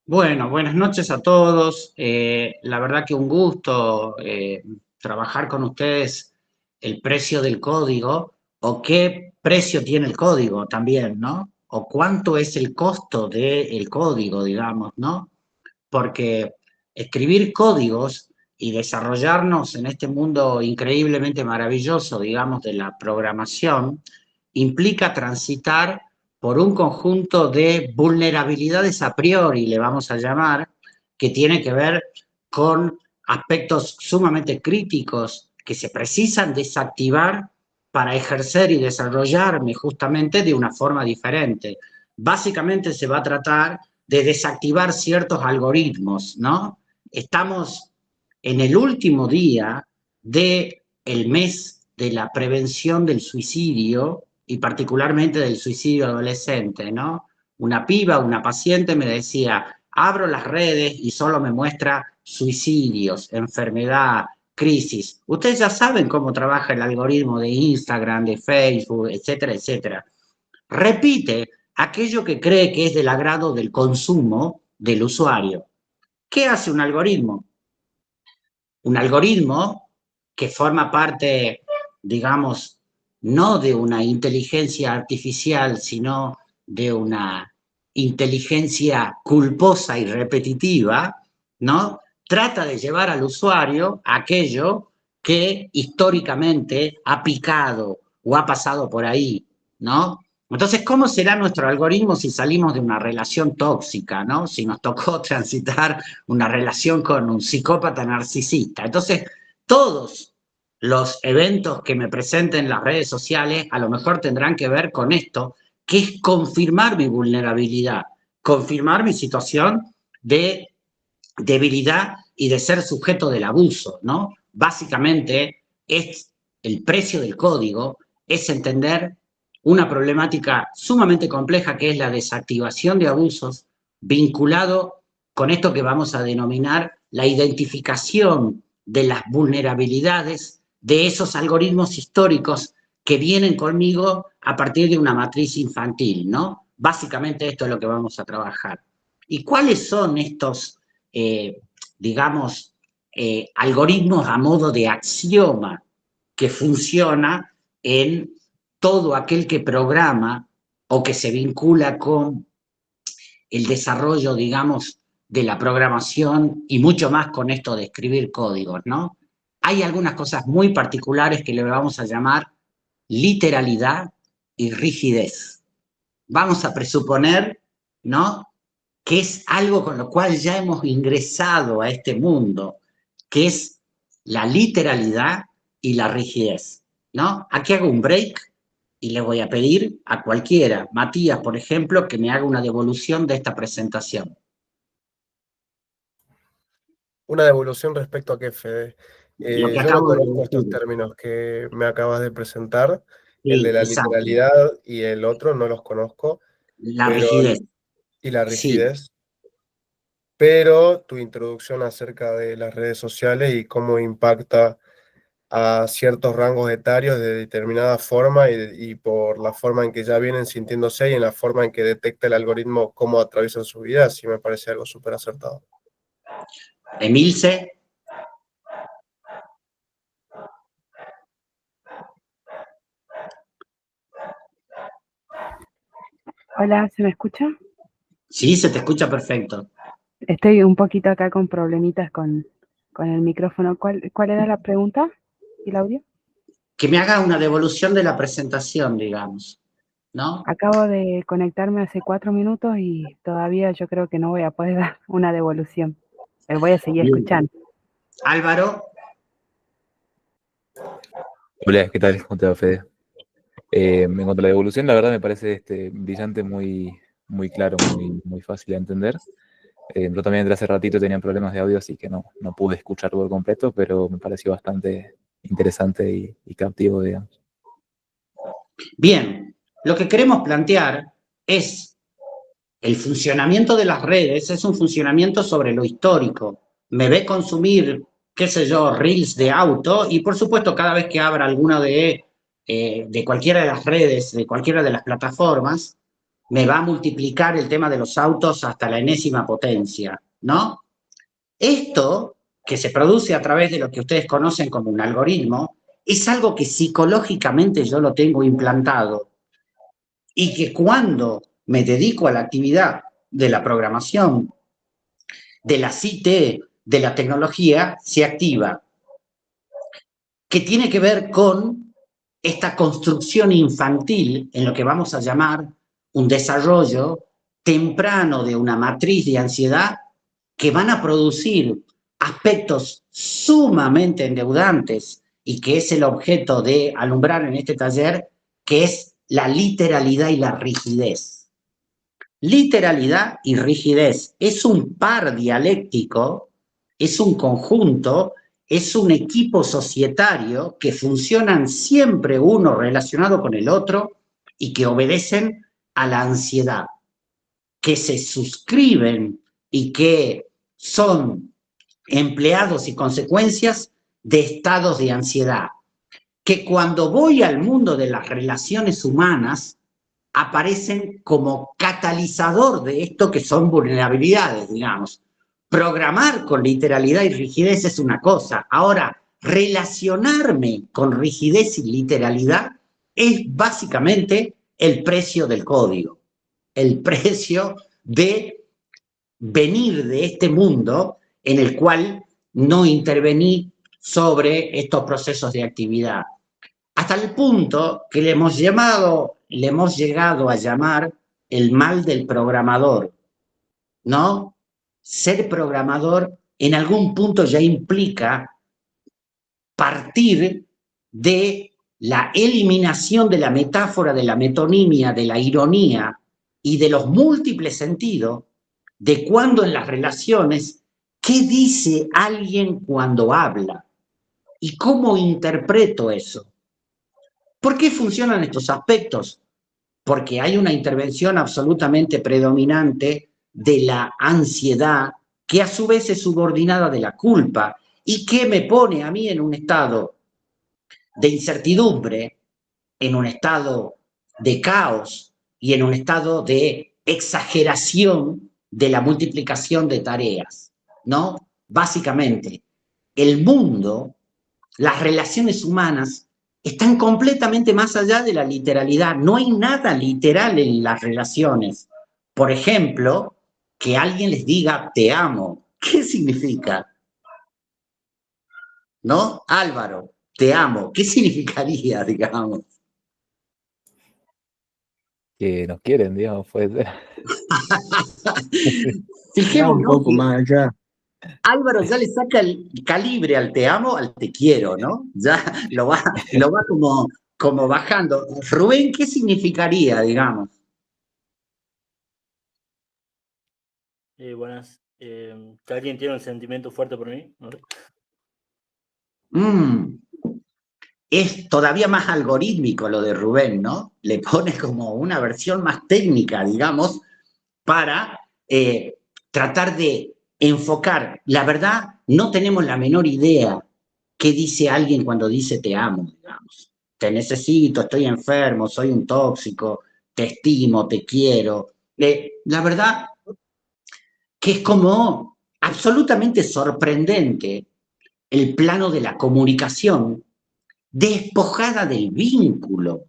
Bueno, buenas noches a todos. La verdad que un gusto trabajar con ustedes el precio del código o qué precio tiene el código también, ¿no? O cuánto es el costo del código, digamos, ¿no? Porque escribir códigos y desarrollarnos en este mundo increíblemente maravilloso, digamos, de la programación, implica transitar por un conjunto de vulnerabilidades a priori, le vamos a llamar, que tiene que ver con aspectos sumamente críticos que se precisan desactivar para ejercer y desarrollarme justamente de una forma diferente. Básicamente se va a tratar de desactivar ciertos algoritmos, ¿no? Estamos en el último día del mes de la prevención del suicidio y particularmente del suicidio adolescente, ¿no? Una piba, una paciente me decía, abro las redes y solo me muestra suicidios, enfermedad, crisis. Ustedes ya saben cómo trabaja el algoritmo de Instagram, de Facebook, etcétera, etcétera. Repite aquello que cree que es del agrado del consumo del usuario. ¿Qué hace un algoritmo? Un algoritmo que forma parte, digamos, no de una inteligencia artificial, sino de una inteligencia culposa y repetitiva, ¿no? Trata de llevar al usuario aquello que históricamente ha picado o ha pasado por ahí, ¿no? Entonces, ¿cómo será nuestro algoritmo si salimos de una relación tóxica, ¿no? Si nos tocó transitar una relación con un psicópata narcisista. Entonces, todos los eventos que me presenten en las redes sociales a lo mejor tendrán que ver con esto, que es confirmar mi vulnerabilidad, confirmar mi situación de debilidad y de ser sujeto del abuso, ¿no? Básicamente es el precio del código, es entender una problemática sumamente compleja que es la desactivación de abusos vinculado con esto que vamos a denominar la identificación de las vulnerabilidades de esos algoritmos históricos que vienen conmigo a partir de una matriz infantil, ¿no? Básicamente esto es lo que vamos a trabajar. ¿Y cuáles son estos, eh, digamos, algoritmos a modo de axioma que funciona en todo aquel que programa o que se vincula con el desarrollo, digamos, de la programación y mucho más con esto de escribir códigos, ¿no? Hay algunas cosas muy particulares que le vamos a llamar literalidad y rigidez. Vamos a presuponer, ¿no?, que es algo con lo cual ya hemos ingresado a este mundo, que es la literalidad y la rigidez, ¿no? Aquí hago un break y le voy a pedir a cualquiera, Matías, por ejemplo, que me haga una devolución de esta presentación. Una devolución respecto a qué, Fede. Lo que Yo no acabo de conozco estos decir. términos que me acabas de presentar. El de Sí, la exacto. literalidad y el otro no los conozco, La pero rigidez. y la Sí. rigidez. Pero tu introducción acerca de las redes sociales y cómo impacta a ciertos rangos etarios de determinada forma y por la forma en que ya vienen sintiéndose y en la forma en que detecta el algoritmo cómo atraviesan su vida, sí me parece algo súper acertado. Emilce. Hola, ¿se me escucha? Sí, se te escucha perfecto. Estoy un poquito acá con problemitas con el micrófono. ¿Cuál era la pregunta y el audio? Que me haga una devolución de la presentación, digamos, ¿no? Acabo de conectarme hace 4 minutos y todavía yo creo que no voy a poder dar una devolución. Pero voy a seguir Bien. escuchando. Álvaro. Hola, ¿qué tal? ¿Cómo te va, Fede? En cuanto a la devolución, la verdad me parece brillante, muy claro, muy fácil de entender. Yo también desde hace ratito tenía problemas de audio, así que no pude escuchar por completo, pero me pareció bastante interesante y captivo, digamos. Bien, lo que queremos plantear es el funcionamiento de las redes, es un funcionamiento sobre lo histórico. Me ve consumir, qué sé yo, reels de auto y por supuesto cada vez que abra alguna de cualquiera de las redes, de cualquiera de las plataformas, me va a multiplicar el tema de los autos hasta la enésima potencia, ¿no? Esto, que se produce a través de lo que ustedes conocen como un algoritmo, es algo que psicológicamente yo lo tengo implantado y que cuando me dedico a la actividad de la programación, de la IT, de la tecnología, se activa, que tiene que ver con esta construcción infantil en lo que vamos a llamar un desarrollo temprano de una matriz de ansiedad que van a producir aspectos sumamente endeudantes y que es el objeto de alumbrar en este taller, que es la literalidad y la rigidez. Literalidad y rigidez es un par dialéctico, es un conjunto, es un equipo societario que funcionan siempre uno relacionado con el otro y que obedecen a la ansiedad, que se suscriben y que son empleados y consecuencias de estados de ansiedad, que cuando voy al mundo de las relaciones humanas aparecen como catalizador de esto que son vulnerabilidades, digamos. Programar con literalidad y rigidez es una cosa. Ahora, relacionarme con rigidez y literalidad es básicamente el precio del código, el precio de venir de este mundo en el cual no intervení sobre estos procesos de actividad. Hasta el punto que le hemos llegado a llamar el mal del programador, ¿no? Ser programador en algún punto ya implica partir de la eliminación de la metáfora, de la metonimia, de la ironía y de los múltiples sentidos de cuando en las relaciones, ¿qué dice alguien cuando habla? ¿Y cómo interpreto eso? ¿Por qué funcionan estos aspectos? Porque hay una intervención absolutamente predominante de la ansiedad, que a su vez es subordinada de la culpa y que me pone a mí en un estado de incertidumbre, en un estado de caos y en un estado de exageración de la multiplicación de tareas, ¿no? Básicamente, el mundo, las relaciones humanas están completamente más allá de la literalidad. No hay nada literal en las relaciones. Por ejemplo, que alguien les diga te amo. ¿Qué significa? ¿No? Álvaro, te amo. ¿Qué significaría, digamos? Que nos quieren, digamos, puede ser. Fijémonos un poco que más allá. Álvaro ya le saca el calibre al te amo, al te quiero, ¿no? Ya lo va como bajando. Rubén, ¿qué significaría, digamos? Buenas. ¿Que alguien tiene un sentimiento fuerte por mí? ¿No? Es todavía más algorítmico lo de Rubén, ¿no? Le pone como una versión más técnica, digamos, para tratar de enfocar. La verdad, no tenemos la menor idea qué dice alguien cuando dice te amo, digamos. Te necesito, estoy enfermo, soy un tóxico, te estimo, te quiero. La verdad que es como absolutamente sorprendente el plano de la comunicación despojada del vínculo,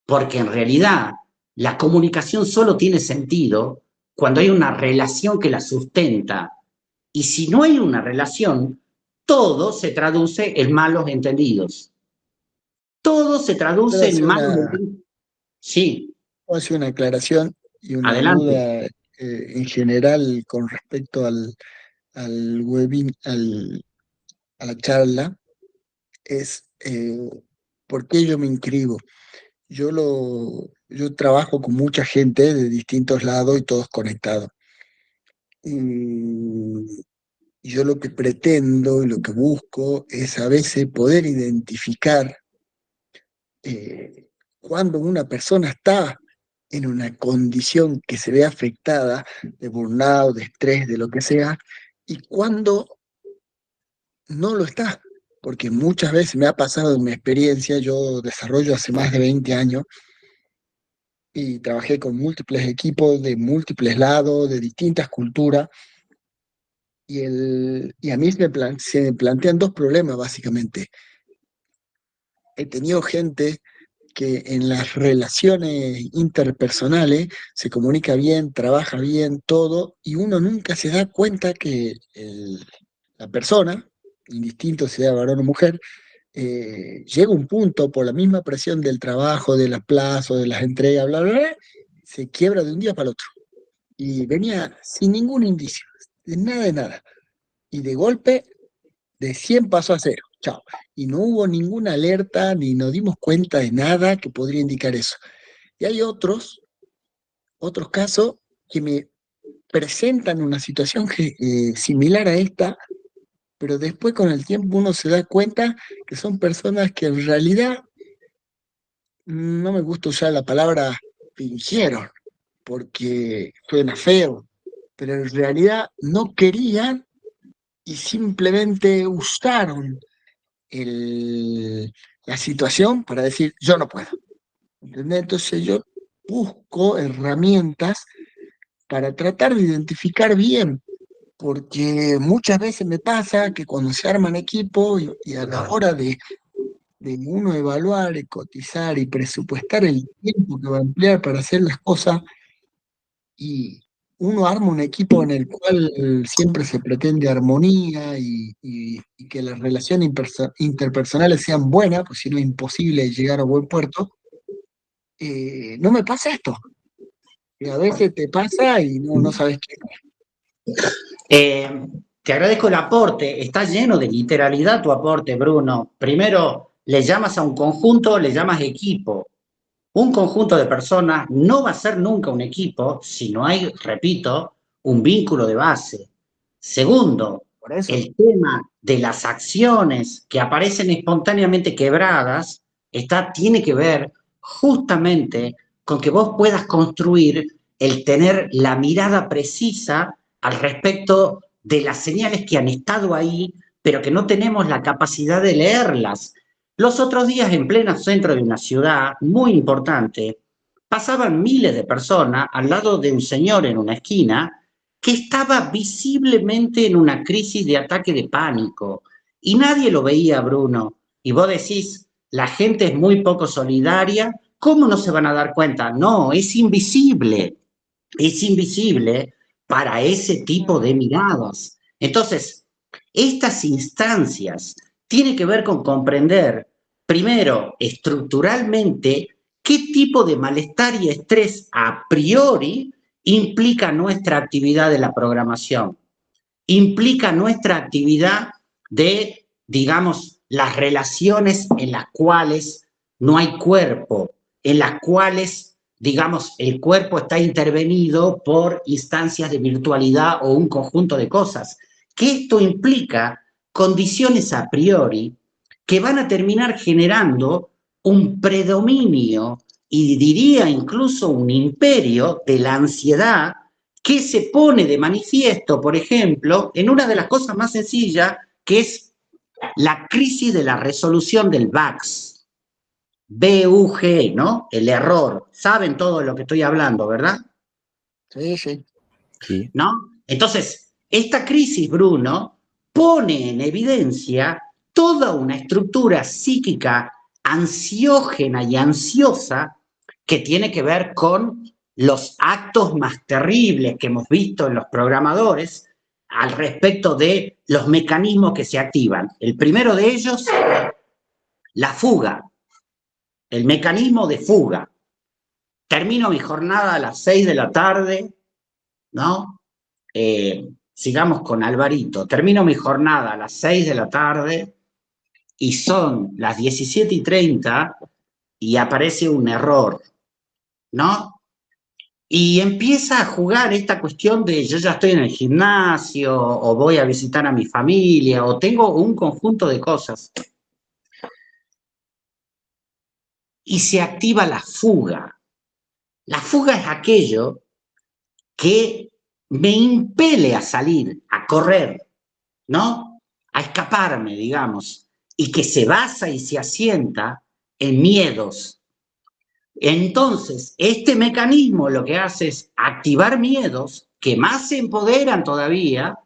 porque en realidad la comunicación solo tiene sentido cuando hay una relación que la sustenta, y si no hay una relación, todo se traduce en malos entendidos. Todo se traduce en malos entendidos. Sí. Puedo hacer una aclaración y una Adelante. duda en general con respecto al webinar, a la charla, es ¿por qué yo me inscribo? Yo trabajo con mucha gente de distintos lados y todos conectados. Y yo lo que pretendo y lo que busco es a veces poder identificar cuando una persona está en una condición que se ve afectada de burnout, de estrés, de lo que sea, y cuando no lo está. Porque muchas veces me ha pasado en mi experiencia, yo desarrollo hace más de 20 años, y trabajé con múltiples equipos de múltiples lados, de distintas culturas, y a mí se me plantean dos problemas básicamente. He tenido gente que en las relaciones interpersonales se comunica bien, trabaja bien, todo, y uno nunca se da cuenta que la persona, indistinto sea varón o mujer, llega un punto por la misma presión del trabajo, de los plazos, de las entregas, bla, bla, bla, se quiebra de un día para el otro. Y venía sin ningún indicio, de nada, de nada. Y de golpe, de 100 pasó a 0. Chao. Y no hubo ninguna alerta, ni nos dimos cuenta de nada que podría indicar eso. Y hay otros casos que me presentan una situación similar a esta, pero después con el tiempo uno se da cuenta que son personas que en realidad, no me gusta usar la palabra fingieron, porque suena feo, pero en realidad no querían y simplemente usaron la situación para decir, yo no puedo. ¿Entendés? Entonces yo busco herramientas para tratar de identificar bien, porque muchas veces me pasa que cuando se arman equipos y a la hora de uno evaluar, y cotizar y presupuestar el tiempo que va a emplear para hacer las cosas, y uno arma un equipo en el cual siempre se pretende armonía y que las relaciones interpersonales sean buenas, pues si no es imposible llegar a buen puerto, no me pasa esto. Y a veces te pasa y no sabes qué. Te agradezco el aporte, está lleno de literalidad tu aporte, Bruno. Primero, le llamas a un conjunto, le llamas equipo. Un conjunto de personas no va a ser nunca un equipo si no hay, repito, un vínculo de base. Segundo, Por eso. el tema de las acciones que aparecen espontáneamente quebradas tiene que ver justamente con que vos puedas construir el tener la mirada precisa al respecto de las señales que han estado ahí, pero que no tenemos la capacidad de leerlas. Los otros días, en pleno centro de una ciudad muy importante, pasaban miles de personas al lado de un señor en una esquina que estaba visiblemente en una crisis de ataque de pánico y nadie lo veía, Bruno. Y vos decís, la gente es muy poco solidaria, ¿cómo no se van a dar cuenta? No, es invisible para ese tipo de miradas. Entonces, estas instancias tienen que ver con comprender, primero, estructuralmente, qué tipo de malestar y estrés a priori implica nuestra actividad de la programación, implica nuestra actividad de, digamos, las relaciones en las cuales no hay cuerpo, en las cuales, digamos, el cuerpo está intervenido por instancias de virtualidad o un conjunto de cosas, que esto implica condiciones a priori que van a terminar generando un predominio y diría incluso un imperio de la ansiedad que se pone de manifiesto, por ejemplo, en una de las cosas más sencillas, que es la crisis de la resolución del BUG, B-U-G, ¿no? El error. Saben todo de lo que estoy hablando, ¿verdad? Sí, sí. Sí. ¿No? Entonces, esta crisis, Bruno, pone en evidencia toda una estructura psíquica ansiógena y ansiosa que tiene que ver con los actos más terribles que hemos visto en los programadores al respecto de los mecanismos que se activan. El primero de ellos, la fuga, el mecanismo de fuga. Termino mi jornada a las 6 de la tarde, ¿no? Sigamos con Alvarito. Termino mi jornada a las 6 de la tarde y son las 17:30 y aparece un error, ¿no? Y empieza a jugar esta cuestión de yo ya estoy en el gimnasio o voy a visitar a mi familia o tengo un conjunto de cosas. Y se activa la fuga. La fuga es aquello que me impele a salir, a correr, ¿no? A escaparme, digamos, y que se basa y se asienta en miedos. Entonces, este mecanismo lo que hace es activar miedos que más se empoderan todavía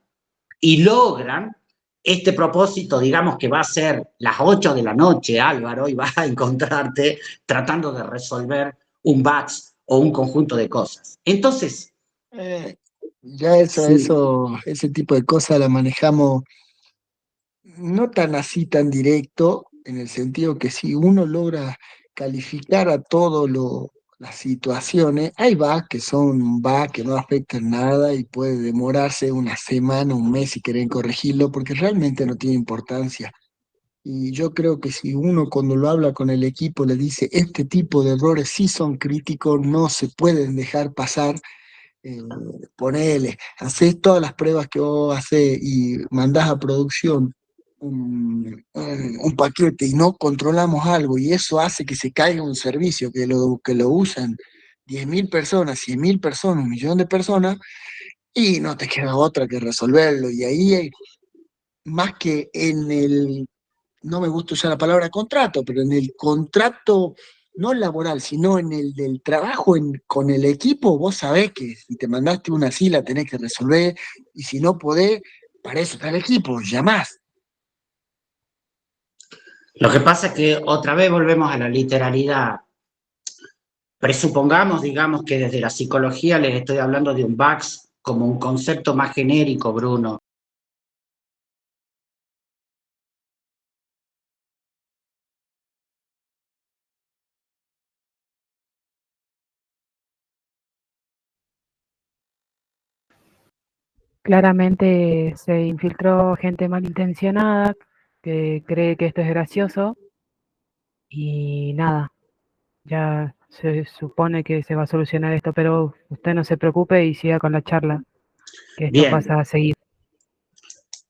y logran este propósito, digamos que va a ser las 8 de la noche, Álvaro, y vas a encontrarte tratando de resolver un bug o un conjunto de cosas. Entonces, Ya sí, ese tipo de cosas la manejamos no tan así, tan directo, en el sentido que si uno logra calificar a las situaciones, hay bugs que son bugs que no afectan nada y puede demorarse una semana, un mes si quieren corregirlo, porque realmente no tiene importancia. Y yo creo que si uno cuando lo habla con el equipo le dice, este tipo de errores sí son críticos, no se pueden dejar pasar, eh, ponele, haces todas las pruebas que vos haces y mandás a producción un paquete y no controlamos algo y eso hace que se caiga un servicio que lo usan 10.000 personas, 100.000 personas, 1.000.000 de personas y no te queda otra que resolverlo. Y ahí más que en el, no me gusta usar la palabra contrato, pero en el contrato no laboral, sino en el del trabajo con el equipo, vos sabés que si te mandaste una así la tenés que resolver, y si no podés, para eso está el equipo, llamás. lo que pasa es que otra vez volvemos a la literalidad. Presupongamos, digamos, que desde la psicología les estoy hablando de un bugs como un concepto más genérico, Bruno. Claramente se infiltró gente malintencionada que cree que esto es gracioso y nada, ya se supone que se va a solucionar esto, pero usted no se preocupe y siga con la charla, que esto Bien, pasa a seguir.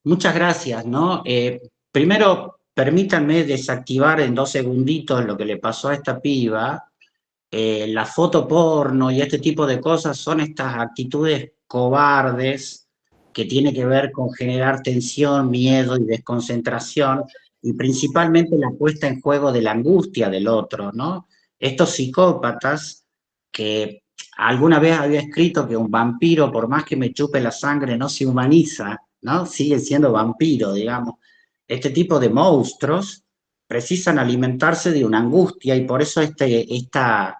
muchas gracias, ¿no? Primero, permítanme desactivar en 2 segunditos lo que le pasó a esta piba. La foto porno y este tipo de cosas son estas actitudes cobardes que tiene que ver con generar tensión, miedo y desconcentración, y principalmente la puesta en juego de la angustia del otro, ¿no? Estos psicópatas que alguna vez había escrito que un vampiro, por más que me chupe la sangre, no se humaniza, ¿no? Sigue siendo vampiro, digamos. Este tipo de monstruos precisan alimentarse de una angustia y por eso esta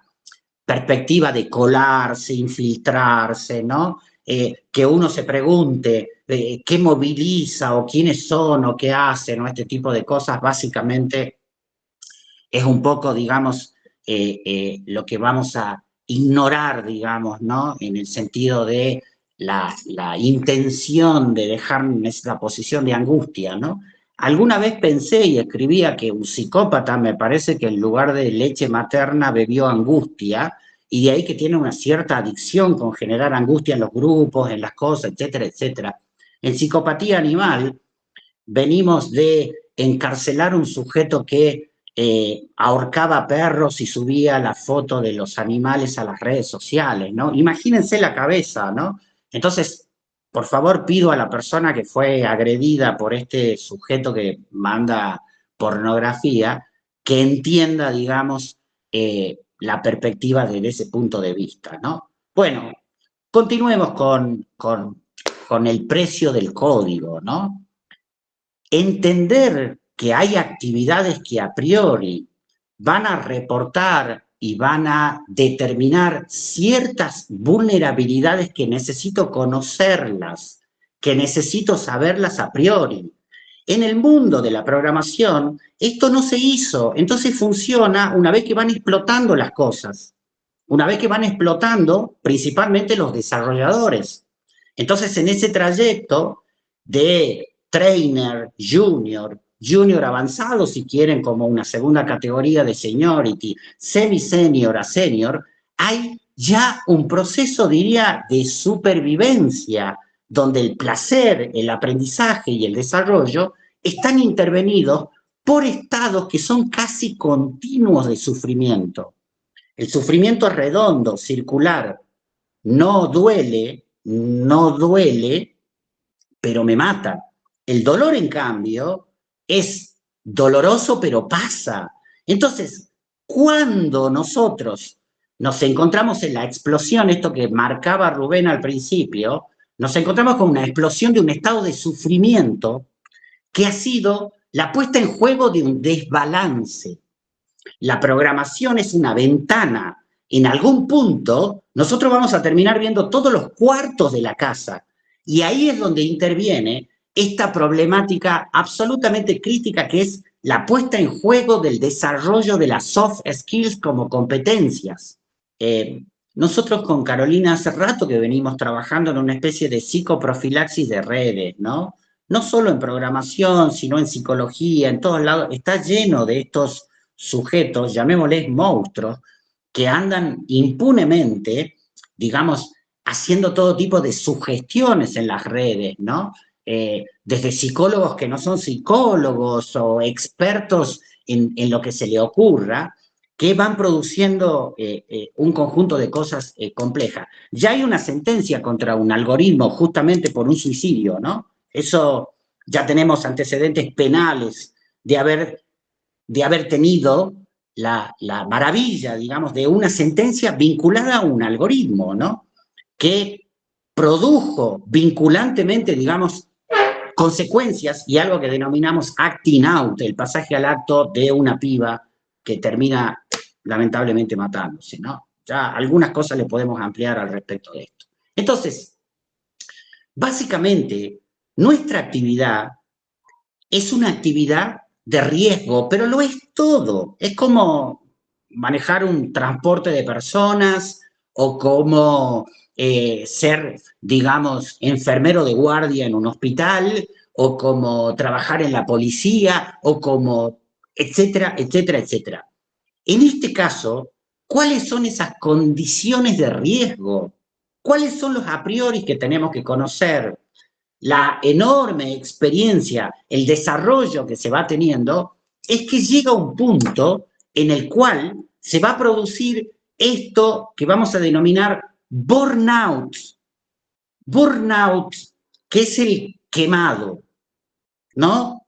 perspectiva de colarse, infiltrarse, ¿no? Que uno se pregunte qué moviliza o quiénes son o qué hacen, ¿no? Este tipo de cosas básicamente es un poco, digamos, lo que vamos a ignorar, digamos, ¿no? En el sentido de la intención de dejar en esa posición de angustia, ¿no? Alguna vez pensé y escribía que un psicópata me parece que en lugar de leche materna bebió angustia y de ahí que tiene una cierta adicción con generar angustia en los grupos, en las cosas, etcétera, etcétera. En psicopatía animal venimos de encarcelar un sujeto que ahorcaba perros y subía la foto de los animales a las redes sociales, ¿no? Imagínense la cabeza, ¿no? Entonces, por favor, pido a la persona que fue agredida por este sujeto que manda pornografía, que entienda, digamos, la perspectiva desde ese punto de vista, ¿no? Bueno, continuemos con el precio del código, ¿no? Entender que hay actividades que a priori van a reportar y van a determinar ciertas vulnerabilidades que necesito conocerlas, que necesito saberlas a priori. En el mundo de la programación, esto no se hizo, entonces funciona una vez que van explotando las cosas, una vez que van explotando principalmente los desarrolladores. Entonces, en ese trayecto de trainer, junior avanzado, si quieren, como una segunda categoría de seniority, semi-senior a senior, hay ya un proceso, diría, de supervivencia, donde el placer, el aprendizaje y el desarrollo están intervenidos por estados que son casi continuos de sufrimiento. El sufrimiento es redondo, circular, no duele, pero me mata. El dolor, en cambio, es doloroso, pero pasa. Entonces, Cuando nosotros nos encontramos en la explosión, esto que marcaba Rubén al principio, nos encontramos con una explosión de un estado de sufrimiento que ha sido la puesta en juego de un desbalance. La programación es una ventana. En algún punto, nosotros vamos a terminar viendo todos los cuartos de la casa. Y ahí es donde interviene esta problemática absolutamente crítica que es la puesta en juego del desarrollo de las soft skills como competencias. Nosotros con Carolina hace rato que venimos trabajando en una especie de psicoprofilaxis de redes, ¿no? No solo en programación, sino en psicología, en todos lados. Está lleno de estos sujetos, llamémosles monstruos, que andan impunemente, digamos, haciendo todo tipo de sugestiones en las redes, ¿no? Desde psicólogos que no son psicólogos o expertos en lo que se le ocurra, que van produciendo un conjunto de cosas complejas. Ya hay una sentencia contra un algoritmo justamente por un suicidio, ¿no? Eso ya tenemos antecedentes penales de haber tenido la maravilla, digamos, de una sentencia vinculada a un algoritmo, ¿no? Que produjo vinculantemente, digamos, consecuencias y algo que denominamos acting out, el pasaje al acto de una piba que termina lamentablemente matándose, ¿no? Ya algunas cosas le podemos ampliar al respecto de esto. Entonces, básicamente, nuestra actividad es una actividad de riesgo, pero lo es todo. Es como manejar un transporte de personas o como ser, digamos, enfermero de guardia en un hospital o como trabajar en la policía o como, etcétera, etcétera, etcétera. En este caso, ¿cuáles son esas condiciones de riesgo? ¿Cuáles son los a priori que tenemos que conocer? La enorme experiencia, el desarrollo que se va teniendo, es que llega un punto en el cual se va a producir esto que vamos a denominar burnout. Burnout, que es el quemado, ¿no?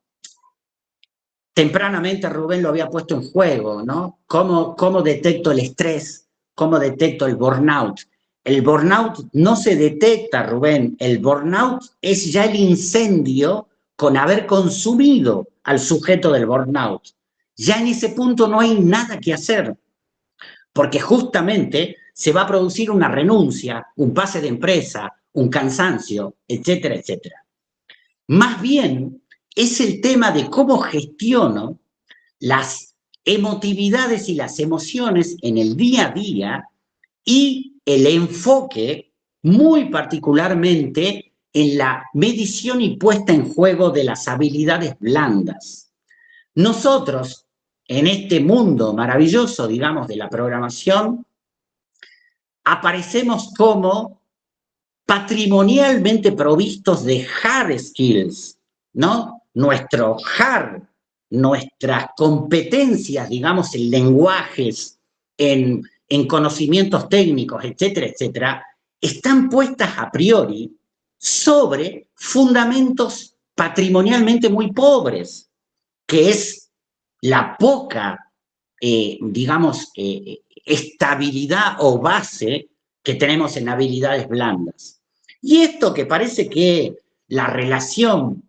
Tempranamente Rubén lo había puesto en juego, ¿no? ¿Cómo detecto el estrés? ¿Cómo detecto el burnout? El burnout no se detecta, Rubén. El burnout es ya el incendio con haber consumido al sujeto del burnout. Ya en ese punto no hay nada que hacer, porque justamente se va a producir una renuncia, un pase de empresa, un cansancio, etcétera, etcétera. Más bien es el tema de cómo gestiono las emotividades y las emociones en el día a día y el enfoque muy particularmente en la medición y puesta en juego de las habilidades blandas. Nosotros, en este mundo maravilloso, digamos, de la programación, aparecemos como patrimonialmente provistos de hard skills, ¿no? Nuestro hard, nuestras competencias, digamos, en lenguajes, en conocimientos técnicos, etcétera, etcétera, están puestas a priori sobre fundamentos patrimonialmente muy pobres, que es la poca, digamos, estabilidad o base que tenemos en habilidades blandas. Y esto que parece que la relación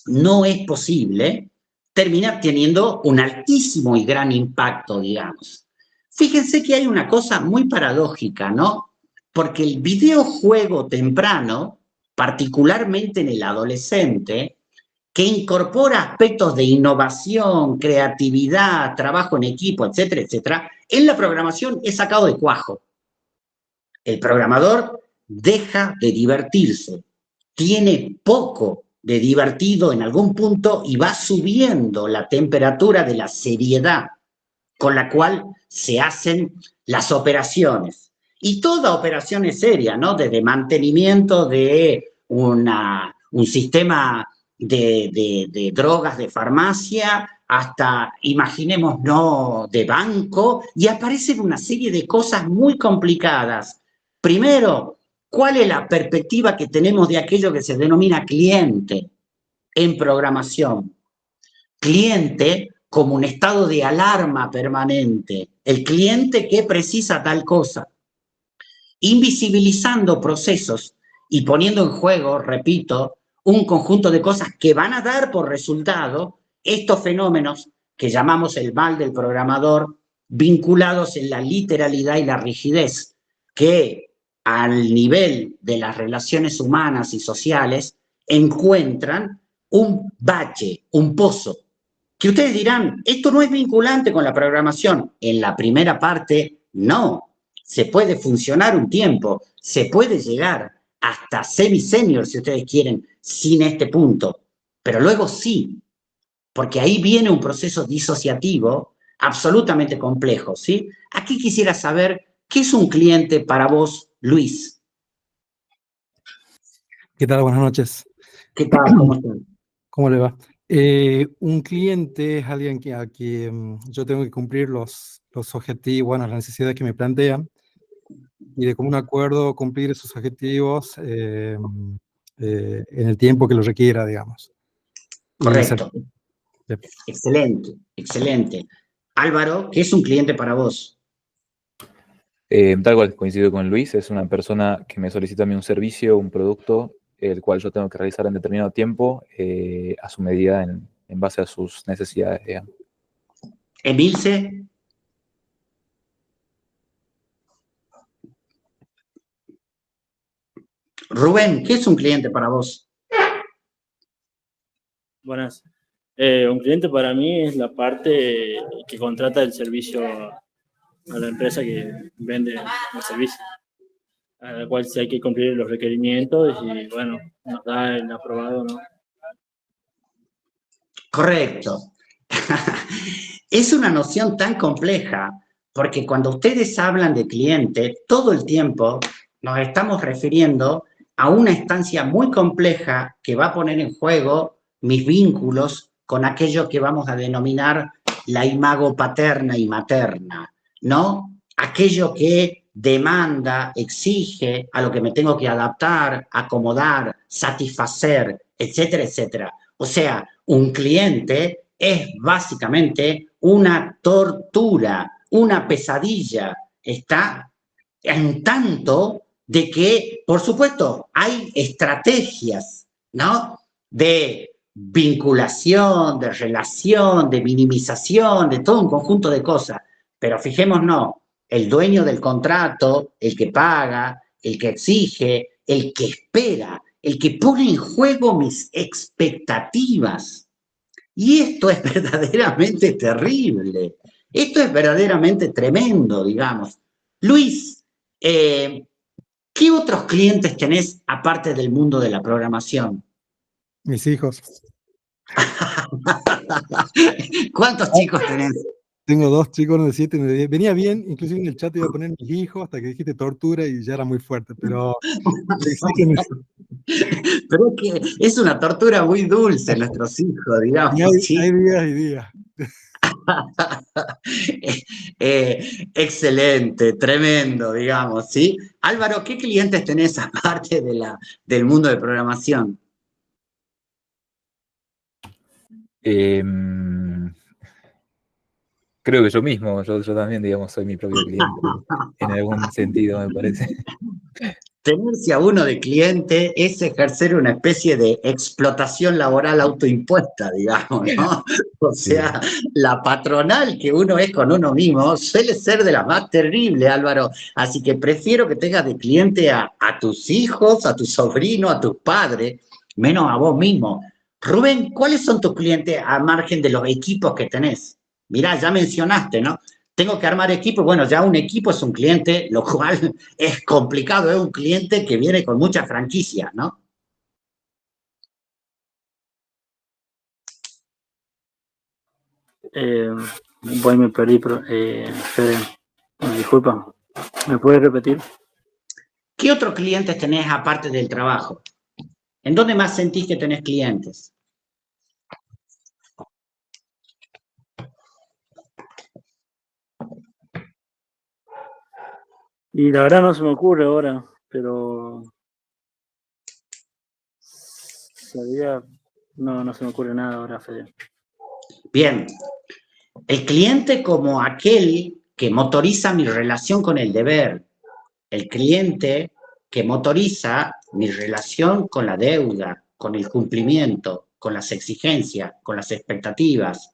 no es posible, termina teniendo un altísimo y gran impacto, digamos. Fíjense que hay una cosa muy paradójica, ¿no? Porque el videojuego temprano, particularmente en el adolescente, que incorpora aspectos de innovación, creatividad, trabajo en equipo, etcétera, etcétera, en la programación es sacado de cuajo. El programador deja de divertirse, tiene poco de divertido en algún punto y va subiendo la temperatura de la seriedad con la cual se hacen las operaciones. Y toda operación es seria, ¿no? Desde mantenimiento de un sistema de drogas de farmacia hasta, imaginemos, no, de banco, y aparecen una serie de cosas muy complicadas. Primero, ¿cuál es la perspectiva que tenemos de aquello que se denomina cliente en programación? Cliente como un estado de alarma permanente, el cliente que precisa tal cosa, invisibilizando procesos y poniendo en juego, repito, un conjunto de cosas que van a dar por resultado estos fenómenos que llamamos el mal del programador, vinculados en la literalidad y la rigidez, que al nivel de las relaciones humanas y sociales encuentran un bache, un pozo, que ustedes dirán, esto no es vinculante con la programación. En la primera parte, no. Se puede funcionar un tiempo, se puede llegar hasta semi-senior, si ustedes quieren, sin este punto. Pero luego sí, porque ahí viene un proceso disociativo absolutamente complejo, ¿sí? Aquí quisiera saber, ¿qué es un cliente para vos, Luis? ¿Qué tal? Buenas noches. ¿Qué tal? ¿Cómo están? ¿Cómo le va? Un cliente es alguien a quien yo tengo que cumplir los objetivos, bueno, las necesidades que me plantean, y de común acuerdo cumplir esos objetivos en el tiempo que lo requiera, digamos. Y Correcto. Bien. Excelente, excelente. Álvaro, ¿qué es un cliente para vos? Tal cual, coincido con Luis, es una persona que me solicita a mí un servicio, un producto, el cual yo tengo que realizar en determinado tiempo, a su medida, en base a sus necesidades, digamos. Emilce. Rubén, ¿qué es un cliente para vos? Buenas. Un cliente para mí es la parte que contrata el servicio a la empresa que vende el servicio, a la cual sí hay que cumplir los requerimientos y, bueno, nos da el aprobado, ¿no? Correcto. Es una noción tan compleja porque cuando ustedes hablan de cliente, todo el tiempo nos estamos refiriendo a una instancia muy compleja que va a poner en juego mis vínculos con aquello que vamos a denominar la imago paterna y materna, ¿no? Aquello que demanda, exige, a lo que me tengo que adaptar, acomodar, satisfacer, etcétera, etcétera. O sea, un cliente es básicamente una tortura, una pesadilla. Está en tanto de que, por supuesto, hay estrategias, ¿no? De vinculación, de relación, de minimización, de todo un conjunto de cosas. Pero fijémonos, el dueño del contrato, el que paga, el que exige, el que espera, el que pone en juego mis expectativas. Y esto es verdaderamente terrible. Esto es verdaderamente tremendo, digamos. Luis, ¿qué otros clientes tenés aparte del mundo de la programación? Mis hijos. ¿Cuántos chicos tenés? Tengo 2 chicos, uno de 7 y uno de 10. Venía bien, inclusive en el chat iba a poner mis hijos hasta que dijiste tortura y ya era muy fuerte, pero sí que Pero es que es una tortura muy dulce nuestros hijos, digamos, hay ¿sí? días y días. Excelente, tremendo, digamos, ¿sí? Álvaro, ¿qué clientes tenés aparte del mundo de programación? Creo que yo mismo, yo también, digamos, soy mi propio cliente, en algún sentido, me parece. Tenerse a uno de cliente es ejercer una especie de explotación laboral autoimpuesta, digamos, ¿no? O sea, la patronal que uno es con uno mismo suele ser de las más terribles, Álvaro. Así que prefiero que tengas de cliente a tus hijos, a tus sobrinos, a tus padres, menos a vos mismo. Rubén, ¿cuáles son tus clientes a margen de los equipos que tenés? Mirá, ya mencionaste, ¿no? Tengo que armar equipo. Bueno, ya un equipo es un cliente, lo cual es complicado, es un cliente que viene con muchas franquicias, ¿no? Voy, me perdí, pero, Fede, disculpa, ¿me puedes repetir? ¿Qué otros clientes tenés aparte del trabajo? ¿En dónde más sentís que tenés clientes? Y la verdad no se me ocurre ahora, pero sabía, no se me ocurre nada ahora, Fede. Bien, El cliente como aquel que motoriza mi relación con el deber. El cliente que motoriza mi relación con la deuda, con el cumplimiento, con las exigencias, con las expectativas.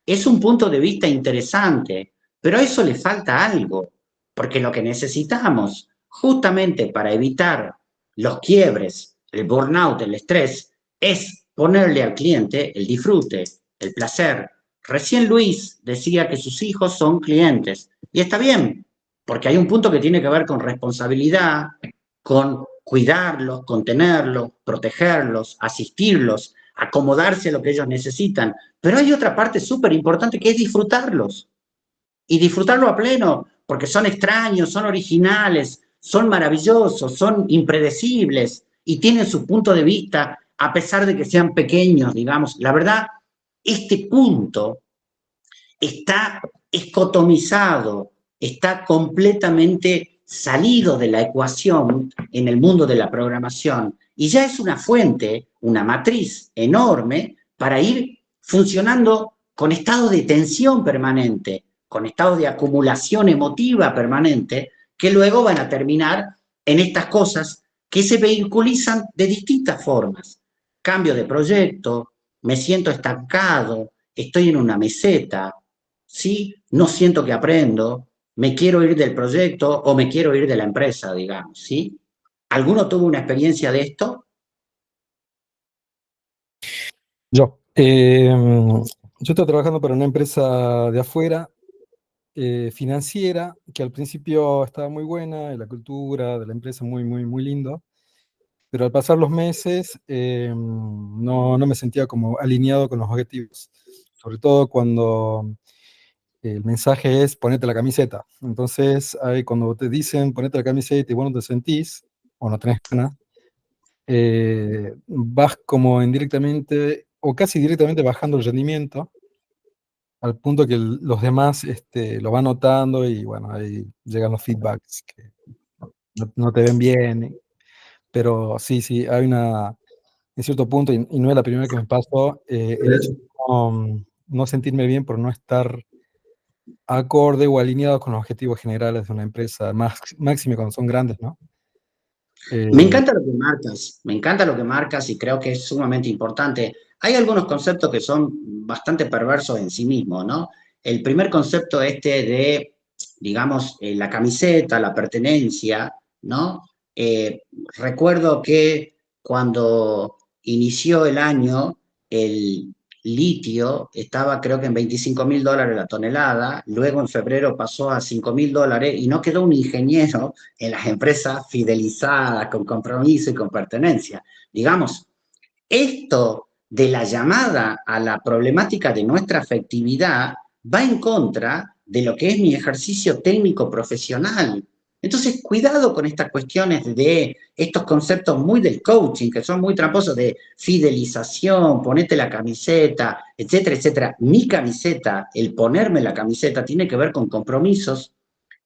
Es un punto de vista interesante, pero a eso le falta algo, porque lo que necesitamos justamente para evitar los quiebres, el burnout, el estrés, es ponerle al cliente el disfrute, el placer. Recién Luis decía que sus hijos son clientes, y está bien, porque hay un punto que tiene que ver con responsabilidad, con cuidarlos, contenerlos, protegerlos, asistirlos, acomodarse a lo que ellos necesitan. Pero hay otra parte súper importante que es disfrutarlos. Y disfrutarlo a pleno, porque son extraños, son originales, son maravillosos, son impredecibles y tienen su punto de vista a pesar de que sean pequeños, digamos. La verdad, este punto está escotomizado, está completamente salido de la ecuación en el mundo de la programación y ya es una fuente, una matriz enorme para ir funcionando con estado de tensión permanente, con estado de acumulación emotiva permanente, que luego van a terminar en estas cosas que se vehiculizan de distintas formas. Cambio de proyecto, me siento estancado, estoy en una meseta, ¿sí? No siento que aprendo, me quiero ir del proyecto o me quiero ir de la empresa, digamos, ¿sí? ¿Alguno tuvo una experiencia de esto? Yo. Yo estoy trabajando para una empresa de afuera, financiera, que al principio estaba muy buena, y la cultura de la empresa muy lindo, pero al pasar los meses no me sentía como alineado con los objetivos, sobre todo cuando el mensaje es ponete la camiseta. Entonces, ahí cuando te dicen ponete la camiseta y vos no te sentís, o no tenés ganas, vas como indirectamente o casi directamente bajando el rendimiento al punto que los demás lo van notando y bueno, ahí llegan los feedbacks que no te ven bien, pero sí, hay en cierto punto, y no es la primera vez que me pasó, el hecho de no sentirme bien por no estar acorde o alineado con los objetivos generales de una empresa, máxime cuando son grandes, ¿no? Me encanta lo que marcas y creo que es sumamente importante. Hay algunos conceptos que son bastante perversos en sí mismos, ¿no? El primer concepto de, digamos, la camiseta, la pertenencia, ¿no? Recuerdo que cuando inició el año, el litio estaba creo que en $25.000 la tonelada, luego en febrero pasó a $5.000 y no quedó un ingeniero en las empresas fidelizadas, con compromiso y con pertenencia. Digamos, esto de la llamada a la problemática de nuestra afectividad va en contra de lo que es mi ejercicio técnico profesional. Entonces, cuidado con estas cuestiones de estos conceptos muy del coaching, que son muy tramposos, de fidelización, ponete la camiseta, etcétera, etcétera. Mi camiseta, el ponerme la camiseta, tiene que ver con compromisos,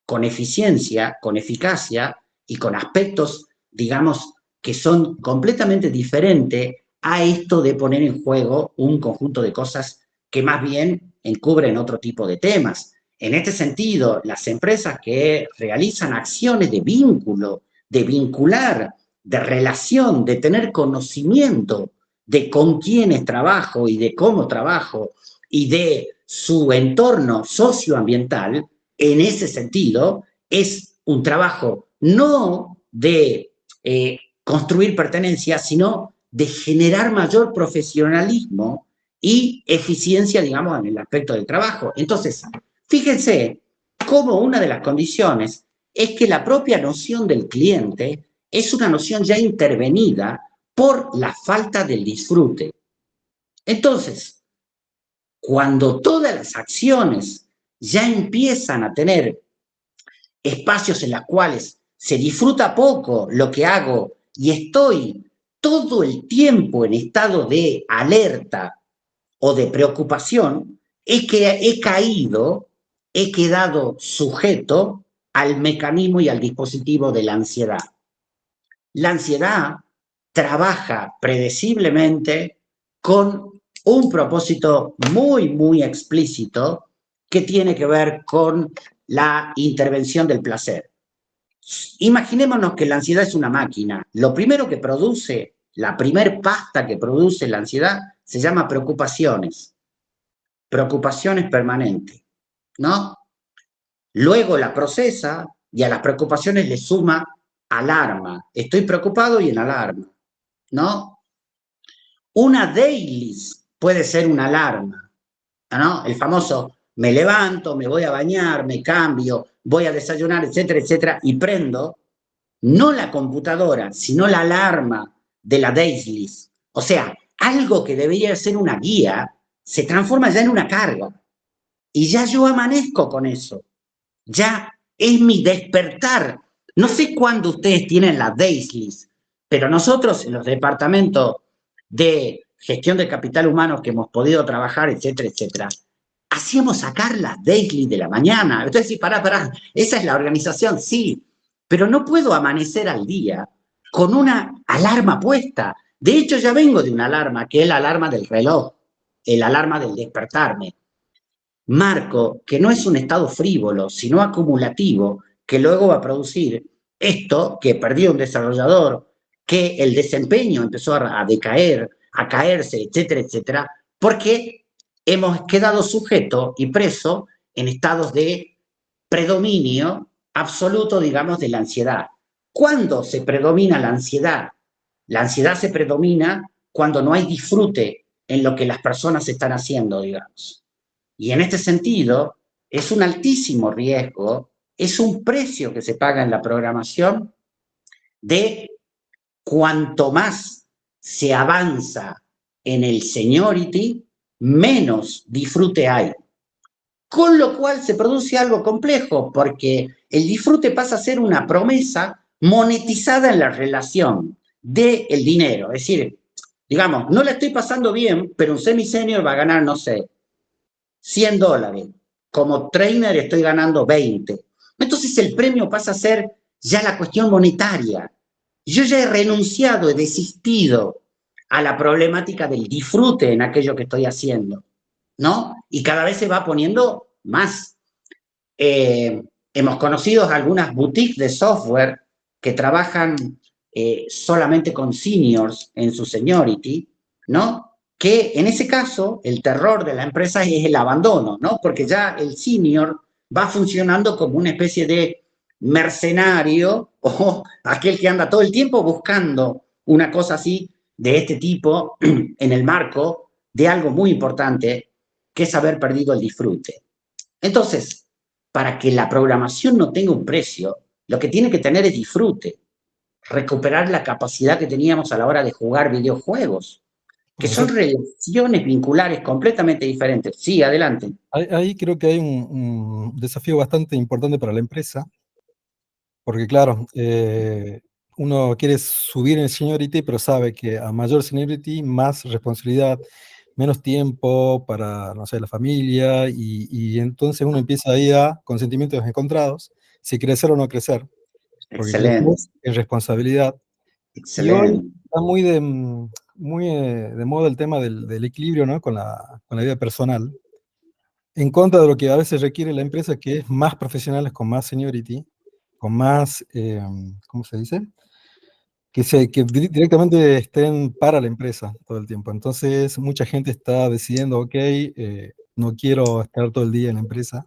con eficiencia, con eficacia y con aspectos, digamos, que son completamente diferentes a esto de poner en juego un conjunto de cosas que más bien encubren otro tipo de temas. En este sentido, las empresas que realizan acciones de vínculo, de vincular, de relación, de tener conocimiento de con quiénes trabajo y de cómo trabajo y de su entorno socioambiental, en ese sentido, es un trabajo no de construir pertenencia, sino de generar mayor profesionalismo y eficiencia, digamos, en el aspecto del trabajo. Entonces, fíjense cómo una de las condiciones es que la propia noción del cliente es una noción ya intervenida por la falta del disfrute. Entonces, cuando todas las acciones ya empiezan a tener espacios en los cuales se disfruta poco lo que hago y estoy todo el tiempo en estado de alerta o de preocupación, es que he quedado sujeto al mecanismo y al dispositivo de la ansiedad. La ansiedad trabaja predeciblemente con un propósito muy explícito que tiene que ver con la intervención del placer. Imaginémonos que la ansiedad es una máquina. Lo primero que produce, la primer pasta que produce la ansiedad, se llama preocupaciones. Preocupaciones permanentes, ¿no? Luego la procesa y a las preocupaciones le suma alarma. Estoy preocupado y en alarma, ¿no? Una dailies puede ser una alarma, ¿no? El famoso me levanto, me voy a bañar, me cambio, voy a desayunar, etcétera, etcétera, y prendo no la computadora, sino la alarma de la dailies. O sea, algo que debería ser una guía se transforma ya en una carga. Y ya yo amanezco con eso. Ya es mi despertar. No sé cuándo ustedes tienen la dailies, pero nosotros en los departamentos de gestión de capital humano que hemos podido trabajar, etcétera, etcétera, hacíamos sacar las dailies de la mañana. Entonces, sí, pará, esa es la organización, sí, pero no puedo amanecer al día con una alarma puesta. De hecho, ya vengo de una alarma, que es la alarma del reloj, el alarma del despertarme. Marco que no es un estado frívolo, sino acumulativo, que luego va a producir esto, que perdió un desarrollador, que el desempeño empezó a decaer, a caerse, etcétera, etcétera, porque hemos quedado sujetos y presos en estados de predominio absoluto, digamos, de la ansiedad. ¿Cuándo se predomina la ansiedad? La ansiedad se predomina cuando no hay disfrute en lo que las personas están haciendo, digamos. Y en este sentido, es un altísimo riesgo, es un precio que se paga en la programación de cuanto más se avanza en el seniority, menos disfrute hay. Con lo cual se produce algo complejo, porque el disfrute pasa a ser una promesa monetizada en la relación del dinero. Es decir, digamos, no la estoy pasando bien, pero un semi-senior va a ganar, no sé, $100. Como trainer estoy ganando 20. Entonces el premio pasa a ser ya la cuestión monetaria. Yo ya he renunciado, he desistido a la problemática del disfrute en aquello que estoy haciendo, ¿no? Y cada vez se va poniendo más. Hemos conocido algunas boutiques de software que trabajan solamente con seniors en su seniority, ¿no? Que en ese caso el terror de la empresa es el abandono, ¿no? Porque ya el senior va funcionando como una especie de mercenario o aquel que anda todo el tiempo buscando una cosa así de este tipo en el marco de algo muy importante que es haber perdido el disfrute. Entonces, para que la programación no tenga un precio, lo que tiene que tener es disfrute, recuperar la capacidad que teníamos a la hora de jugar videojuegos, que son relaciones vinculares completamente diferentes. Sí, adelante. Ahí creo que hay un desafío bastante importante para la empresa, porque claro, uno quiere subir en seniority, pero sabe que a mayor seniority, más responsabilidad, menos tiempo para, no sé, la familia, y entonces uno empieza ahí con sentimientos encontrados, si crecer o no crecer, porque Excelente, es responsabilidad. Y hoy excelente. está muy de moda el tema del equilibrio, ¿no? con la vida personal, en contra de lo que a veces requiere la empresa, que es más profesionales con más seniority, con más, ¿cómo se dice? Que directamente estén para la empresa todo el tiempo. Entonces, mucha gente está decidiendo, ok, no quiero estar todo el día en la empresa.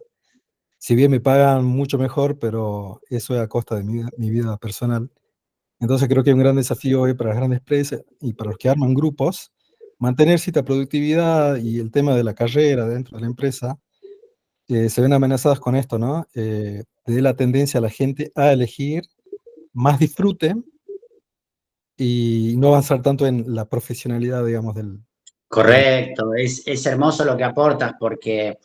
Si bien me pagan mucho mejor, pero eso es a costa de mi vida personal. Entonces, creo que hay un gran desafío hoy para las grandes empresas y para los que arman grupos, mantener cierta productividad y el tema de la carrera dentro de la empresa, se ven amenazadas con esto, ¿no? De la tendencia a la gente a elegir más disfrute y no avanzar tanto en la profesionalidad, digamos, Correcto, es hermoso lo que aportas porque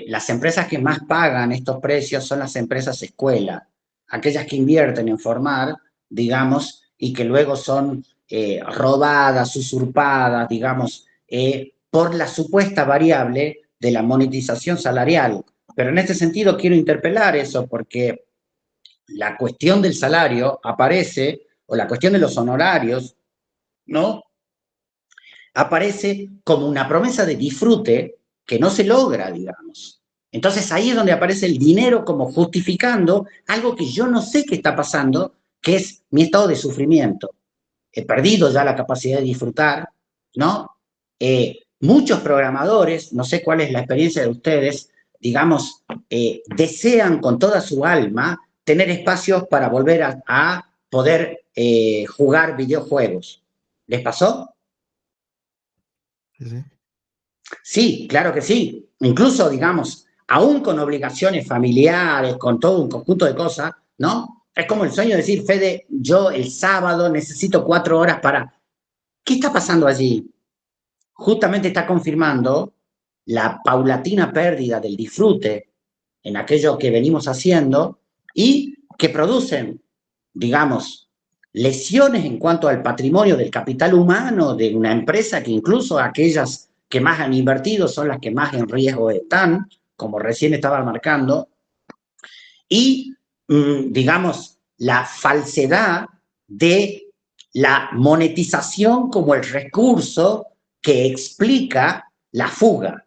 las empresas que más pagan estos precios son las empresas escuela, aquellas que invierten en formar, digamos, y que luego son robadas, usurpadas, digamos, por la supuesta variable de la monetización salarial. Pero en este sentido quiero interpelar eso porque la cuestión del salario aparece, o la cuestión de los honorarios, ¿no? Aparece como una promesa de disfrute que no se logra, digamos. Entonces ahí es donde aparece el dinero como justificando algo que yo no sé qué está pasando, que es mi estado de sufrimiento. He perdido ya la capacidad de disfrutar, ¿no? Muchos programadores, no sé cuál es la experiencia de ustedes, digamos, desean con toda su alma tener espacios para volver a poder jugar videojuegos. ¿Les pasó? Sí. Sí, claro que sí. Incluso, digamos, aún con obligaciones familiares, con todo un conjunto de cosas, ¿no? Es como el sueño de decir, Fede, yo el sábado necesito 4 horas para... ¿Qué está pasando allí? Justamente está confirmando la paulatina pérdida del disfrute en aquello que venimos haciendo y que producen, digamos, lesiones en cuanto al patrimonio del capital humano de una empresa que incluso aquellas que más han invertido son las que más en riesgo están, como recién estaba marcando, y, digamos, la falsedad de la monetización como el recurso que explica la fuga.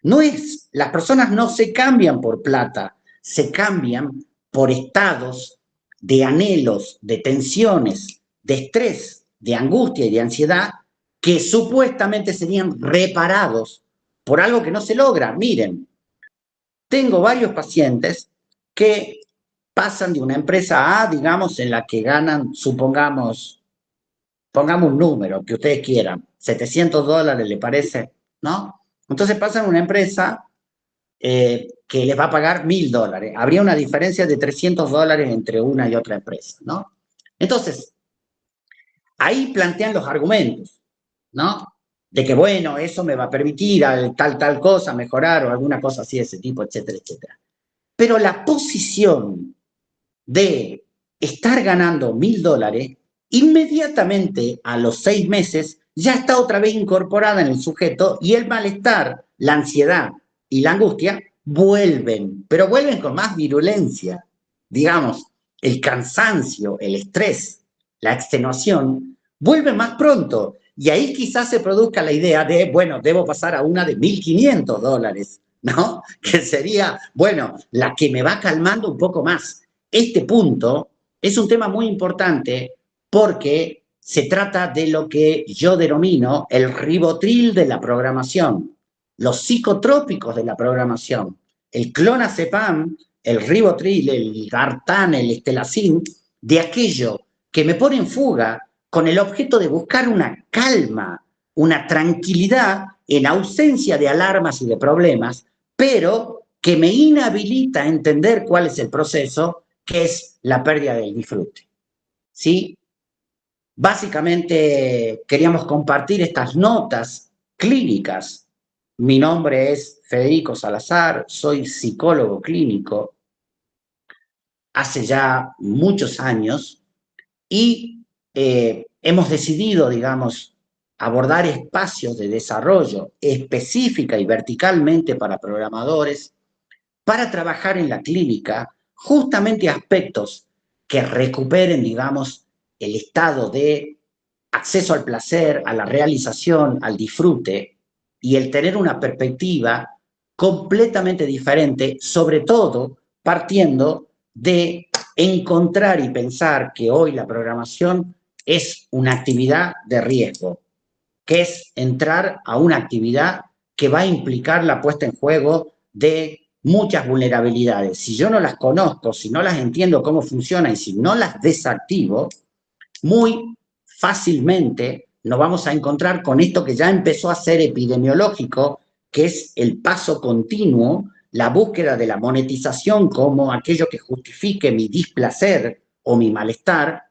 No es, las personas no se cambian por plata, se cambian por estados de anhelos, de tensiones, de estrés, de angustia y de ansiedad que supuestamente serían reparados por algo que no se logra. Miren, tengo varios pacientes que pasan de una empresa A, digamos, en la que ganan, supongamos, pongamos un número que ustedes quieran, $700, ¿le parece? ¿No? Entonces pasan a una empresa que les va a pagar $1.000. Habría una diferencia de $300 entre una y otra empresa, ¿no? Entonces, ahí plantean los argumentos, ¿no? De que, bueno, eso me va a permitir tal cosa mejorar o alguna cosa así de ese tipo, etcétera, etcétera. Pero la posición de estar ganando $1.000, inmediatamente a los 6 meses ya está otra vez incorporada en el sujeto y el malestar, la ansiedad y la angustia vuelven, pero vuelven con más virulencia. Digamos, el cansancio, el estrés, la extenuación, vuelven más pronto. Y ahí quizás se produzca la idea de, bueno, debo pasar a una de $1.500, ¿no? Que sería, bueno, la que me va calmando un poco más. Este punto es un tema muy importante porque se trata de lo que yo denomino el ribotril de la programación, los psicotrópicos de la programación, el clonazepam, el ribotril, el Gartan, el estelacin, de aquello que me pone en fuga con el objeto de buscar una calma, una tranquilidad en ausencia de alarmas y de problemas, pero que me inhabilita a entender cuál es el proceso, que es la pérdida del disfrute. ¿Sí? Básicamente queríamos compartir estas notas clínicas. Mi nombre es Federico Salazar, soy psicólogo clínico hace ya muchos años y hemos decidido, digamos, abordar espacios de desarrollo específica y verticalmente para programadores para trabajar en la clínica justamente aspectos que recuperen, digamos, el estado de acceso al placer, a la realización, al disfrute y el tener una perspectiva completamente diferente, sobre todo partiendo de encontrar y pensar que hoy la programación es una actividad de riesgo, que es entrar a una actividad que va a implicar la puesta en juego de muchas vulnerabilidades. Si yo no las conozco, si no las entiendo cómo funcionan y si no las desactivo, muy fácilmente nos vamos a encontrar con esto que ya empezó a ser epidemiológico, que es el paso continuo, la búsqueda de la monetización como aquello que justifique mi displacer o mi malestar,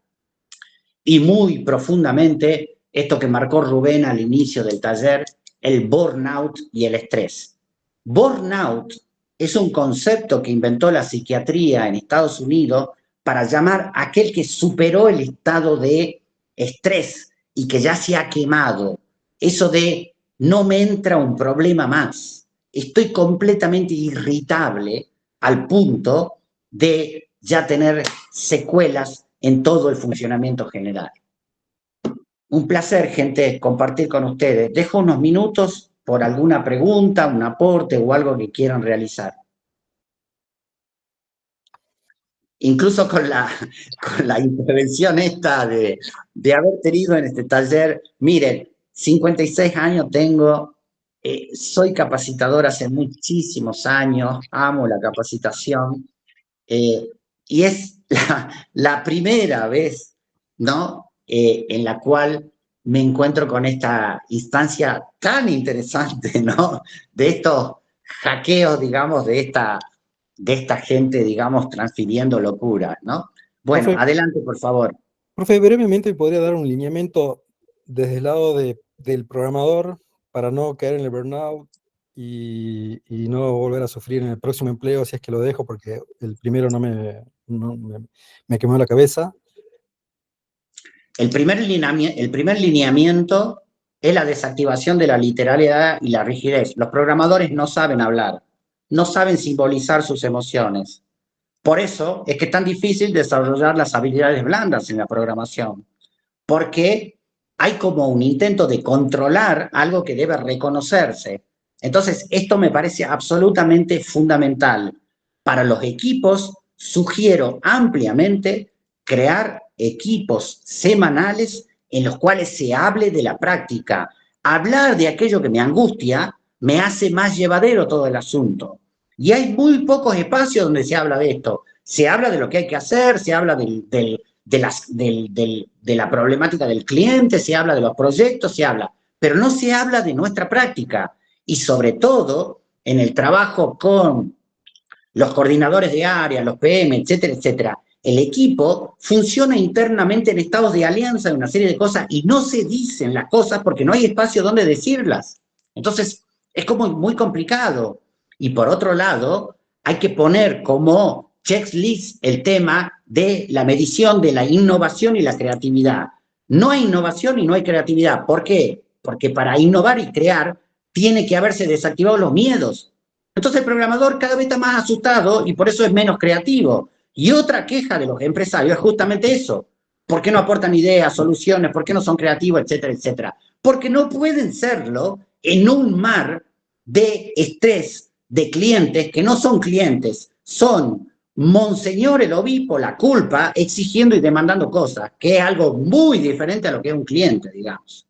y muy profundamente esto que marcó Rubén al inicio del taller, el burnout y el estrés. Burnout es un concepto que inventó la psiquiatría en Estados Unidos para llamar a aquel que superó el estado de estrés y que ya se ha quemado. Eso de no me entra un problema más. Estoy completamente irritable al punto de ya tener secuelas en todo el funcionamiento general. Un placer, gente, compartir con ustedes. Dejo unos minutos por alguna pregunta, un aporte o algo que quieran realizar. Incluso con la intervención esta de haber tenido en este taller, miren, 56 años tengo, soy capacitador hace muchísimos años, amo la capacitación, y es la primera vez, ¿no? En la cual me encuentro con esta instancia tan interesante, ¿no? De estos hackeos, digamos, de esta gente, digamos, transfiriendo locura, ¿no? Bueno, Profe, adelante, por favor. profe, brevemente podría dar un lineamiento desde el lado del programador para no caer en el burnout y no volver a sufrir en el próximo empleo si es que lo dejo, porque el primero me quemó la cabeza. El primer lineamiento es la desactivación de la literalidad y la rigidez. Los programadores no saben hablar, no saben simbolizar sus emociones. Por eso es que es tan difícil desarrollar las habilidades blandas en la programación, porque hay como un intento de controlar algo que debe reconocerse. Entonces, esto me parece absolutamente fundamental. Para los equipos, sugiero ampliamente crear equipos semanales en los cuales se hable de la práctica. Hablar de aquello que me angustia me hace más llevadero todo el asunto. Y hay muy pocos espacios donde se habla de esto. Se habla de lo que hay que hacer, se habla de la problemática del cliente, se habla de los proyectos, se habla, pero no se habla de nuestra práctica. Y sobre todo, en el trabajo con los coordinadores de área, los PM, etcétera, etcétera, el equipo funciona internamente en estados de alianza de una serie de cosas y no se dicen las cosas porque no hay espacio donde decirlas. Entonces, es como muy complicado. Y por otro lado, hay que poner como checklist el tema de la medición de la innovación y la creatividad. No hay innovación y no hay creatividad. ¿Por qué? Porque para innovar y crear tiene que haberse desactivado los miedos. Entonces el programador cada vez está más asustado y por eso es menos creativo. Y otra queja de los empresarios es justamente eso. ¿Por qué no aportan ideas, soluciones? ¿Por qué no son creativos, etcétera, etcétera? Porque no pueden serlo en un mar de estrés de clientes que no son clientes, son Monseñor el obispo, la culpa, exigiendo y demandando cosas, que es algo muy diferente a lo que es un cliente, digamos.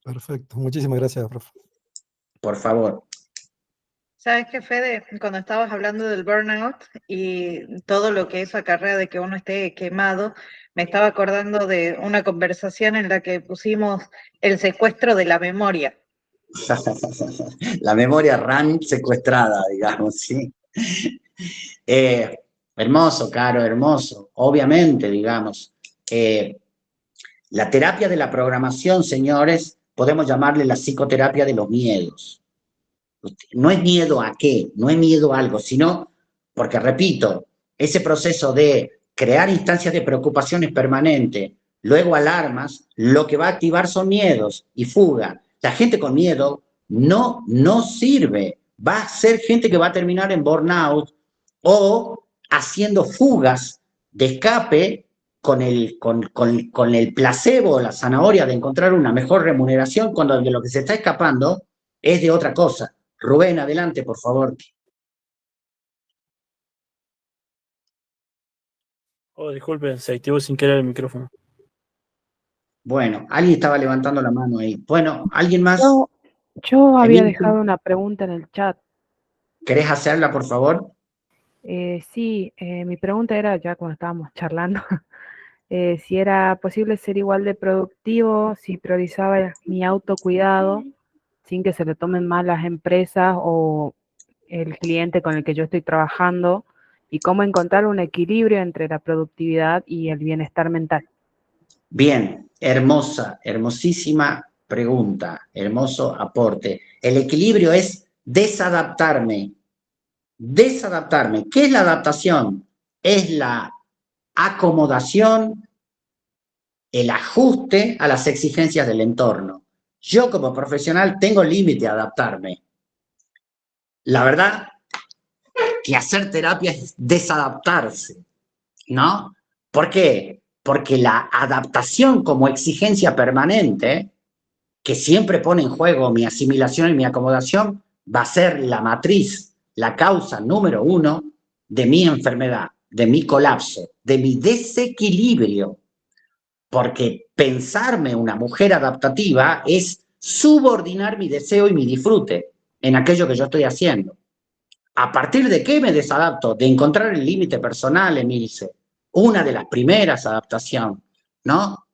Perfecto, muchísimas gracias, profe. Por favor. ¿Sabes qué, Fede? Cuando estabas hablando del burnout y todo lo que eso acarrea de que uno esté quemado, me estaba acordando de una conversación en la que pusimos el secuestro de la memoria. La memoria RAM secuestrada, digamos, ¿sí? Hermoso, Caro, hermoso. Obviamente, digamos, la terapia de la programación, señores, podemos llamarle la psicoterapia de los miedos. No es miedo a qué, no es miedo a algo, sino, porque repito, ese proceso de crear instancias de preocupaciones permanentes, luego alarmas, lo que va a activar son miedos y fuga. La gente con miedo no sirve. Va a ser gente que va a terminar en burnout o haciendo fugas de escape con el placebo o la zanahoria de encontrar una mejor remuneración cuando de lo que se está escapando es de otra cosa. Rubén, adelante, por favor. Oh, disculpe, se activó sin querer el micrófono. Bueno, alguien estaba levantando la mano ahí. Bueno, ¿alguien más? Yo había dejado una pregunta en el chat. ¿Querés hacerla, por favor? Sí, mi pregunta era, ya cuando estábamos charlando, si era posible ser igual de productivo, si priorizaba mi autocuidado, sin que se le tomen mal las empresas o el cliente con el que yo estoy trabajando, y cómo encontrar un equilibrio entre la productividad y el bienestar mental. Bien, hermosa, hermosísima pregunta, hermoso aporte. El equilibrio es desadaptarme. Desadaptarme. ¿Qué es la adaptación? Es la acomodación, el ajuste a las exigencias del entorno. Yo como profesional tengo límite a adaptarme. La verdad que hacer terapia es desadaptarse, ¿no? ¿Por qué? Porque la adaptación como exigencia permanente que siempre pone en juego mi asimilación y mi acomodación, va a ser la matriz, la causa número 1 de mi enfermedad, de mi colapso, de mi desequilibrio. Porque pensarme una mujer adaptativa es subordinar mi deseo y mi disfrute en aquello que yo estoy haciendo. ¿A partir de qué me desadapto? De encontrar el límite personal, Emilce. Una de las primeras adaptaciones, ¿no?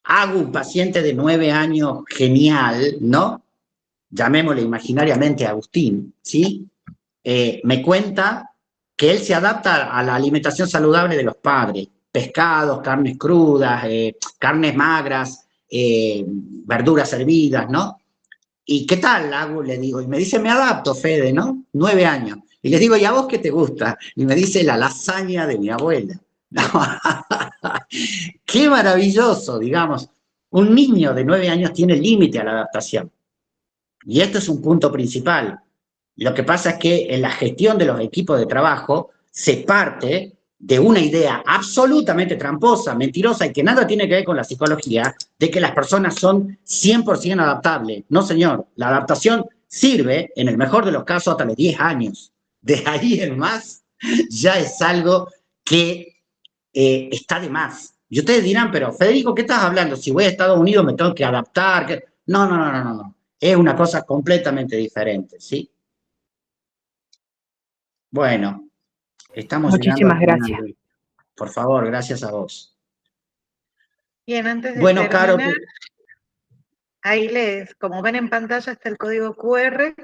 Hago un paciente de 9 años genial, ¿no? Llamémosle imaginariamente Agustín, ¿sí? Me cuenta que él se adapta a la alimentación saludable de los padres. Pescados, carnes crudas, carnes magras, verduras hervidas, ¿no? ¿Y qué tal hago? Le digo, y me dice, me adapto, Fede, ¿no? 9 años. Y le digo, ¿y a vos qué te gusta? Y me dice, la lasaña de mi abuela. Qué maravilloso, digamos. Un niño de 9 años tiene límite a la adaptación. Y esto es un punto principal. Lo que pasa es que en la gestión de los equipos de trabajo se parte de una idea absolutamente tramposa, mentirosa y que nada tiene que ver con la psicología, de que las personas son 100% adaptables. No, señor, la adaptación sirve, en el mejor de los casos, hasta los 10 años. De ahí en más, ya es algo que está de más. Y ustedes dirán, pero Federico, ¿qué estás hablando? Si voy a Estados Unidos me tengo que adaptar. No, no, no, no, no. Es una cosa completamente diferente, ¿sí? Bueno, estamos llegando Muchísimas al final. gracias. Por favor, gracias a vos. Bien, antes de Bueno, Caro, terminar, ahí como ven en pantalla está el código QR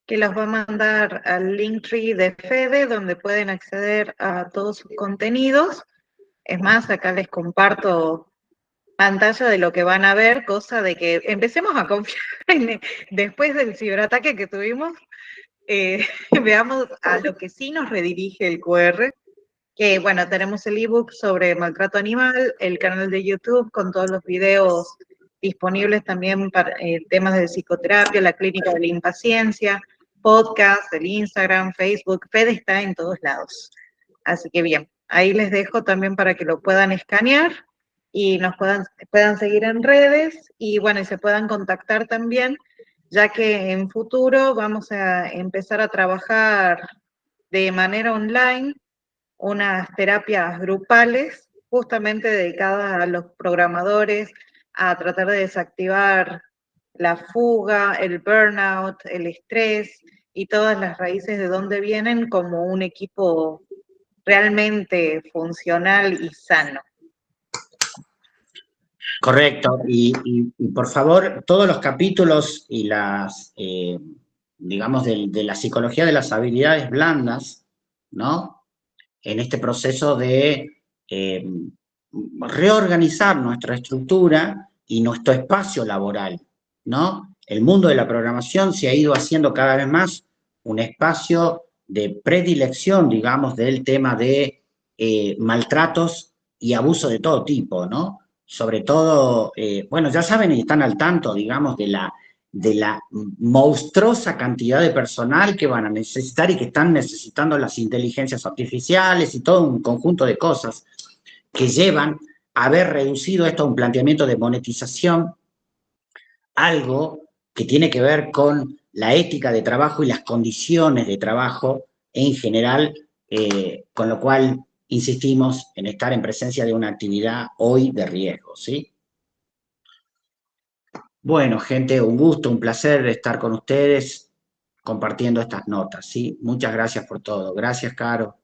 que los va a mandar al Linktree de Fede, donde pueden acceder a todos sus contenidos. Es más, acá les comparto pantalla de lo que van a ver, cosa de que empecemos a confiar después del ciberataque que tuvimos, veamos a lo que sí nos redirige el QR, que bueno, tenemos el ebook sobre maltrato animal, el canal de YouTube con todos los videos disponibles también para temas de psicoterapia, la clínica de la impaciencia, podcast, el Instagram, Facebook, Fede está en todos lados. Así que bien, ahí les dejo también para que lo puedan escanear y nos puedan seguir en redes y bueno, y se puedan contactar también, ya que en futuro vamos a empezar a trabajar de manera online unas terapias grupales justamente dedicadas a los programadores, a tratar de desactivar la fuga, el burnout, el estrés y todas las raíces de dónde vienen como un equipo realmente funcional y sano. correcto. Y por favor, todos los capítulos y las, digamos, de la psicología de las habilidades blandas, ¿no? En este proceso de reorganizar nuestra estructura y nuestro espacio laboral, ¿no? El mundo de la programación se ha ido haciendo cada vez más un espacio de predilección, digamos, del tema de maltratos y abuso de todo tipo, ¿no? Sobre todo, bueno, ya saben y están al tanto, digamos, de la monstruosa cantidad de personal que van a necesitar y que están necesitando las inteligencias artificiales y todo un conjunto de cosas que llevan a haber reducido esto a un planteamiento de monetización, algo que tiene que ver con la ética de trabajo y las condiciones de trabajo en general, con lo cual insistimos en estar en presencia de una actividad hoy de riesgo, ¿sí? Bueno, gente, un gusto, un placer estar con ustedes compartiendo estas notas, ¿sí? Muchas gracias por todo. Gracias, Caro.